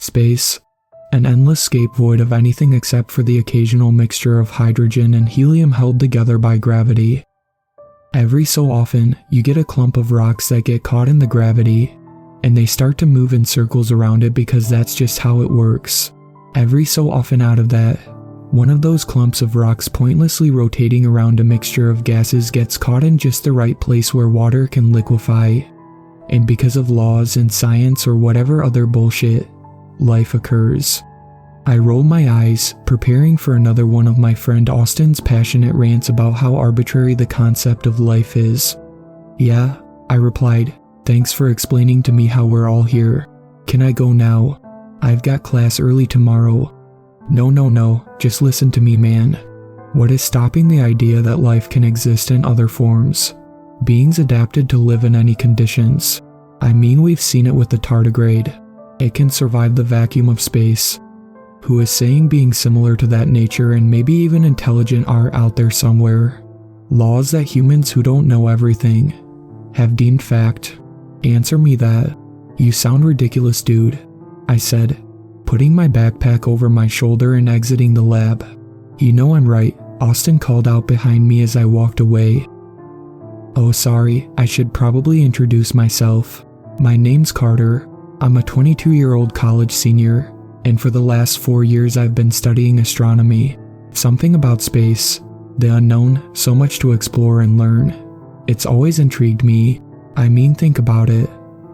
Space. An endless scape void of anything except for the occasional mixture of hydrogen and helium held together by gravity. Every so often, you get a clump of rocks that get caught in the gravity, and they start to move in circles around it because that's just how it works. Every so often out of that, one of those clumps of rocks pointlessly rotating around a mixture of gases gets caught in just the right place where water can liquefy. And because of laws and science or whatever other bullshit, life occurs. I roll my eyes, preparing for another one of my friend Austin's passionate rants about how arbitrary the concept of life is. Yeah, I replied, thanks for explaining to me how we're all here. Can I go now? I've got class early tomorrow. No, just listen to me, man. What is stopping the idea that life can exist in other forms? Beings adapted to live in any conditions. I mean, we've seen it with the tardigrade. It can survive the vacuum of space. Who is saying beings similar to that nature and maybe even intelligent are out there somewhere? Laws that humans who don't know everything have deemed fact. Answer me that. You sound ridiculous, dude, I said, putting my backpack over my shoulder and exiting the lab. You know I'm right, Austin called out behind me as I walked away. Oh, sorry, I should probably introduce myself. My name's Carter. I'm a 22-year-old college senior, and for the last 4 years I've been studying astronomy. Something about space, the unknown, so much to explore and learn. It's always intrigued me. I mean, think about it.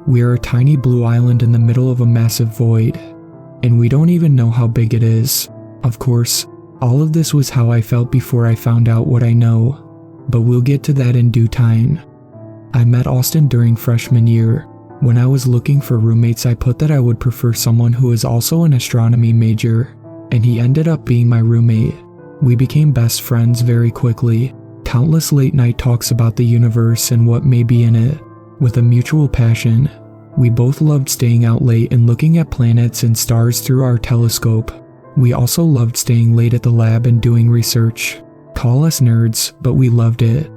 We're a tiny blue island in the middle of a massive void, and we don't even know how big it is. Of course, all of this was how I felt before I found out what I know, but we'll get to that in due time. I met Austin during freshman year. When I was looking for roommates, I put that I would prefer someone who is also an astronomy major, and he ended up being my roommate. We became best friends very quickly. Countless late-night talks about the universe and what may be in it, with a mutual passion. We both loved staying out late and looking at planets and stars through our telescope. We also loved staying late at the lab and doing research. Call us nerds, but we loved it.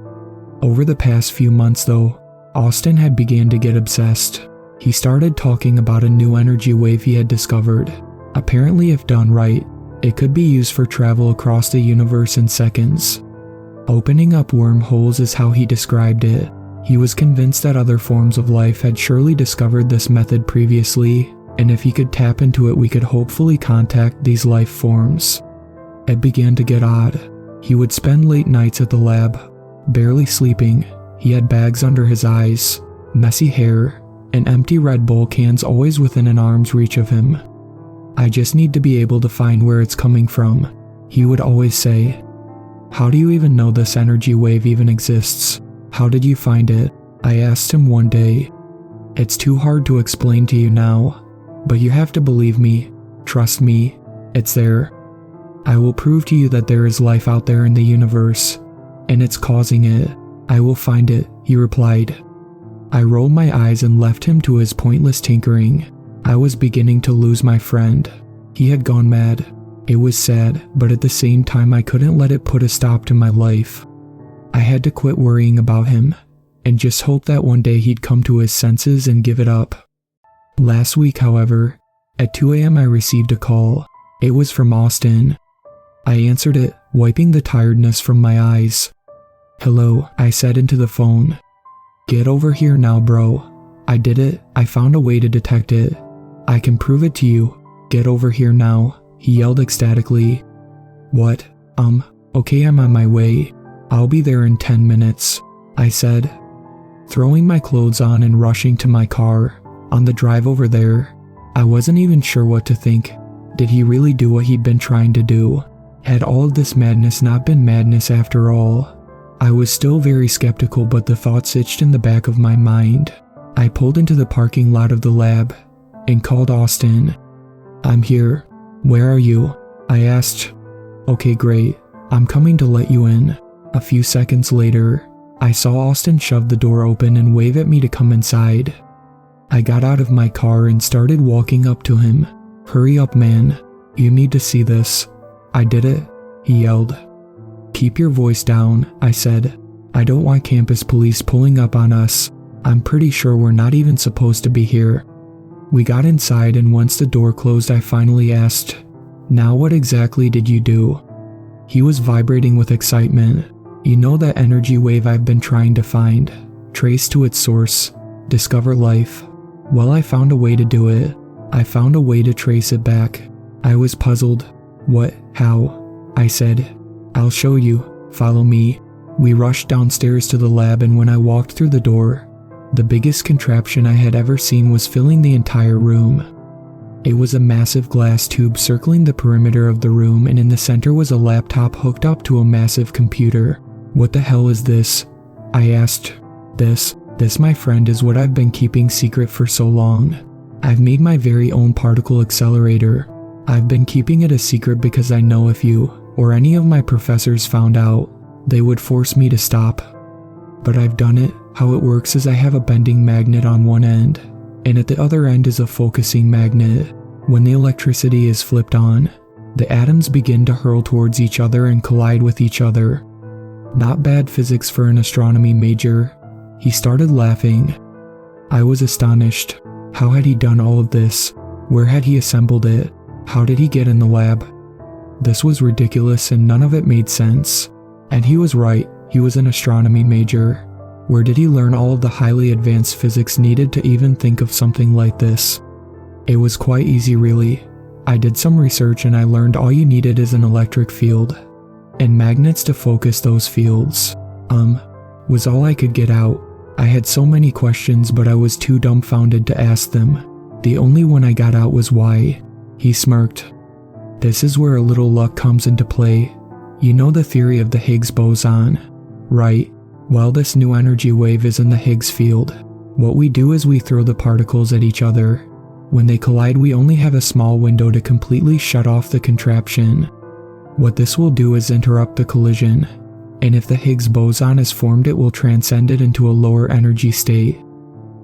Over the past few months though, Austin had began to get obsessed. He started talking about a new energy wave he had discovered. Apparently, if done right, it could be used for travel across the universe in seconds. Opening up wormholes is how he described it. He was convinced that other forms of life had surely discovered this method previously, and if he could tap into it, we could hopefully contact these life forms. It began to get odd. He would spend late nights at the lab, barely sleeping. He had bags under his eyes, messy hair, and empty Red Bull cans always within an arm's reach of him. I just need to be able to find where it's coming from, he would always say. How do you even know this energy wave even exists? How did you find it? I asked him one day. It's too hard to explain to you now, but you have to believe me. Trust me, it's there. I will prove to you that there is life out there in the universe, and it's causing it. I will find it, he replied. I rolled my eyes and left him to his pointless tinkering. I was beginning to lose my friend. He had gone mad. It was sad, but at the same time I couldn't let it put a stop to my life. I had to quit worrying about him, and just hope that one day he'd come to his senses and give it up. Last week, however, at 2 a.m. I received a call. It was from Austin. I answered it, wiping the tiredness from my eyes. Hello, I said into the phone. Get over here now, bro. I did it. I found a way to detect it. I can prove it to you. Get over here now, he yelled ecstatically. What? Okay, I'm on my way. I'll be there in 10 minutes, I said, throwing my clothes on and rushing to my car. On the drive over there, I wasn't even sure what to think. Did he really do what he'd been trying to do? Had all of this madness not been madness after all? I was still very skeptical, but the thoughts itched in the back of my mind. I pulled into the parking lot of the lab and called Austin. I'm here. Where are you? I asked. Okay, great. I'm coming to let you in. A few seconds later, I saw Austin shove the door open and wave at me to come inside. I got out of my car and started walking up to him. Hurry up, man. You need to see this. I did it, he yelled. Keep your voice down, I said. I don't want campus police pulling up on us. I'm pretty sure we're not even supposed to be here. We got inside, and once the door closed, I finally asked, "Now what exactly did you do?" He was vibrating with excitement. "You know that energy wave I've been trying to find, trace to its source, discover life? Well, I found a way to do it. I found a way to trace it back." I was puzzled. "What? How?" I said. "I'll show you. Follow me." We rushed downstairs to the lab, and when I walked through the door, the biggest contraption I had ever seen was filling the entire room. It was a massive glass tube circling the perimeter of the room, and in the center was a laptop hooked up to a massive computer. "What the hell is this?" I asked. This, my friend, is what I've been keeping secret for so long. I've made my very own particle accelerator. I've been keeping it a secret because I know if you, or any of my professors found out, they would force me to stop. But I've done it. How it works is I have a bending magnet on one end, and at the other end is a focusing magnet. When the electricity is flipped on, the atoms begin to hurl towards each other and collide with each other. Not bad physics for an astronomy major. He started laughing. I was astonished. How had he done all of this? Where had he assembled it? How did he get in the lab? This was ridiculous, and none of it made sense. And he was right. He was an astronomy major. Where did he learn all of the highly advanced physics needed to even think of something like this? It was quite easy, really. I did some research and I learned all you needed is an electric field and magnets to focus those fields. Was all I could get out. I had so many questions, but I was too dumbfounded to ask them. The only one I got out was why. He smirked. "This is where a little luck comes into play. You know the theory of the Higgs Boson, right? Well, this new energy wave is in the Higgs field. What we do is we throw the particles at each other. When they collide, we only have a small window to completely shut off the contraption. What this will do is interrupt the collision, and if the Higgs boson is formed, it will transcend it into a lower energy state.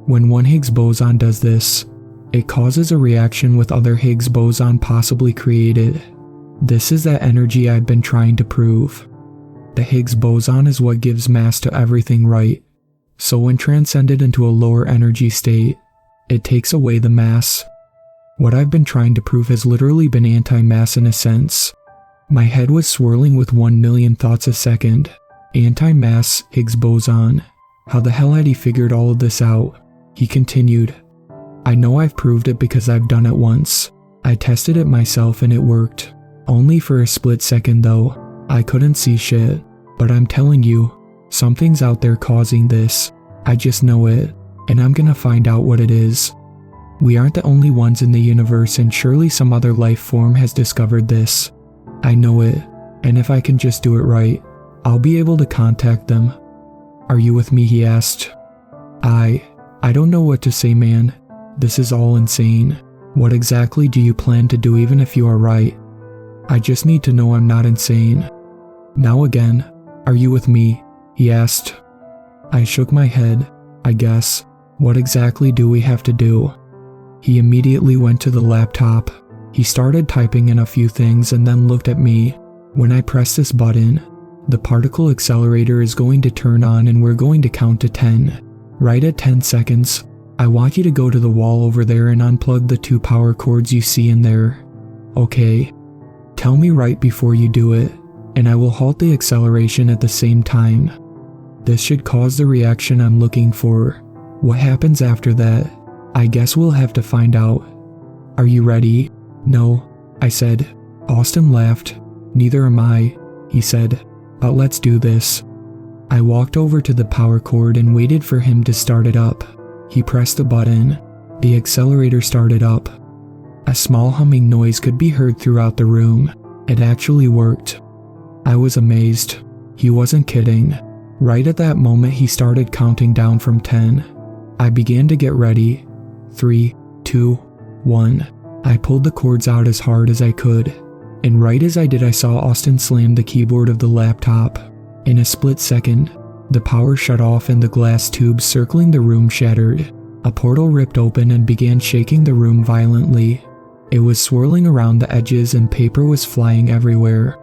When one Higgs boson does this, it causes a reaction with other Higgs boson possibly created. This is that energy I've been trying to prove. The Higgs boson is what gives mass to everything, right? So when transcended into a lower energy state, it takes away the mass. What I've been trying to prove has literally been anti-mass in a sense. My head was swirling with 1,000,000 thoughts a second. Anti-mass, Higgs boson. How the hell had he figured all of this out? He continued. "I know I've proved it because I've done it once. I tested it myself and it worked. Only for a split second though. I couldn't see shit. But I'm telling you, something's out there causing this. I just know it, and I'm gonna find out what it is. We aren't the only ones in the universe, and surely some other life form has discovered this. I know it, and if I can just do it right, I'll be able to contact them." "Are you with me?" he asked. I don't know what to say, man. This is all insane. What exactly do you plan to do even if you are right? I just need to know I'm not insane. Now again, "Are you with me?" he asked. I shook my head. "I guess. What exactly do we have to do?" He immediately went to the laptop. He started typing in a few things and then looked at me. "When I press this button, the particle accelerator is going to turn on and we're going to count to 10. Right at 10 seconds, I want you to go to the wall over there and unplug the 2 power cords you see in there. Okay? Tell me right before you do it, and I will halt the acceleration at the same time. This should cause the reaction I'm looking for. What happens after that, I guess we'll have to find out. Are you ready?" "No," I said. Austin laughed. "Neither am I," he said. "But let's do this." I walked over to the power cord and waited for him to start it up. He pressed the button. The accelerator started up. A small humming noise could be heard throughout the room. It actually worked. I was amazed. He wasn't kidding. Right at that moment, he started counting down from 10. I began to get ready. 3, 2, 1. I pulled the cords out as hard as I could, and right as I did, I saw Austin slam the keyboard of the laptop. In a split second, the power shut off and the glass tubes circling the room shattered. A portal ripped open and began shaking the room violently. It was swirling around the edges and paper was flying everywhere.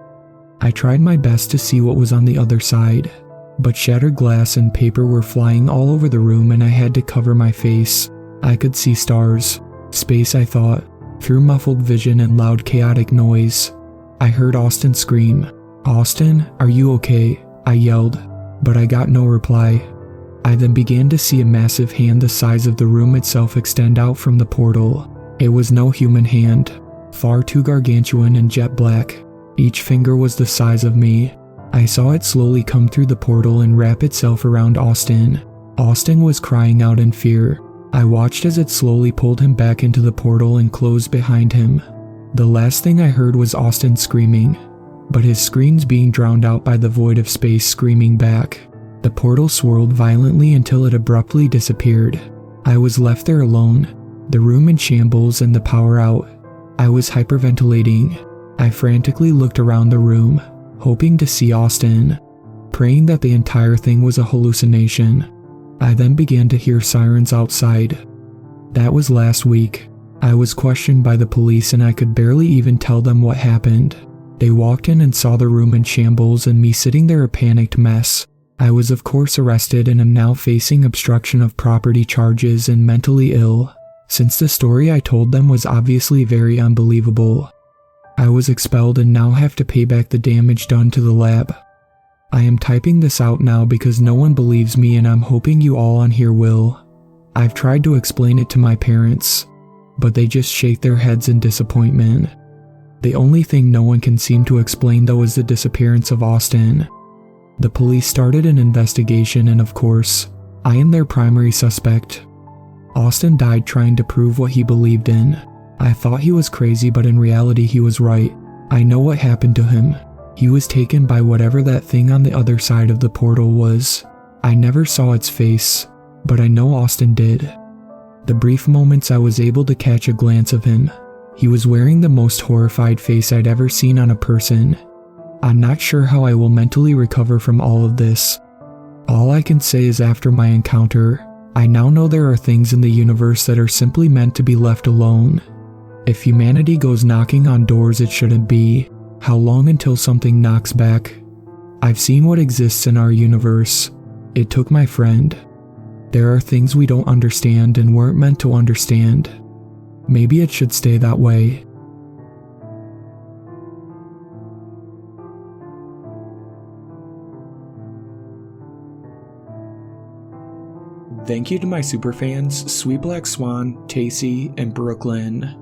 I tried my best to see what was on the other side, but shattered glass and paper were flying all over the room and I had to cover my face. I could see stars. Space, I thought, through muffled vision and loud chaotic noise. I heard Austin scream. "Austin, are you okay?" I yelled, but I got no reply. I then began to see a massive hand the size of the room itself extend out from the portal. It was no human hand, far too gargantuan and jet black. Each finger was the size of me. I saw it slowly come through the portal and wrap itself around Austin. Austin was crying out in fear. I watched as it slowly pulled him back into the portal and closed behind him. The last thing I heard was Austin screaming, but his screams being drowned out by the void of space screaming back. The portal swirled violently until it abruptly disappeared. I was left there alone, the room in shambles and the power out. I was hyperventilating. I frantically looked around the room, hoping to see Austin, praying that the entire thing was a hallucination. I then began to hear sirens outside. That was last week. I was questioned by the police and I could barely even tell them what happened. They walked in and saw the room in shambles and me sitting there a panicked mess. I was of course arrested and am now facing obstruction of property charges and mentally ill, since the story I told them was obviously very unbelievable. I was expelled and now have to pay back the damage done to the lab. I am typing this out now because no one believes me and I'm hoping you all on here will. I've tried to explain it to my parents, but they just shake their heads in disappointment. The only thing no one can seem to explain though is the disappearance of Austin. The police started an investigation and of course, I am their primary suspect. Austin died trying to prove what he believed in. I thought he was crazy, but in reality he was right. I know what happened to him. He was taken by whatever that thing on the other side of the portal was. I never saw its face, but I know Austin did. The brief moments I was able to catch a glance of him, he was wearing the most horrified face I'd ever seen on a person. I'm not sure how I will mentally recover from all of this. All I can say is after my encounter, I now know there are things in the universe that are simply meant to be left alone. If humanity goes knocking on doors it shouldn't be, how long until something knocks back? I've seen what exists in our universe. It took my friend. There are things we don't understand and weren't meant to understand. Maybe it should stay that way. Thank you to my superfans, Sweet Black Swan, Tacy, and Brooklyn.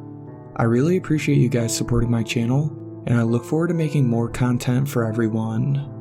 I really appreciate you guys supporting my channel, and I look forward to making more content for everyone.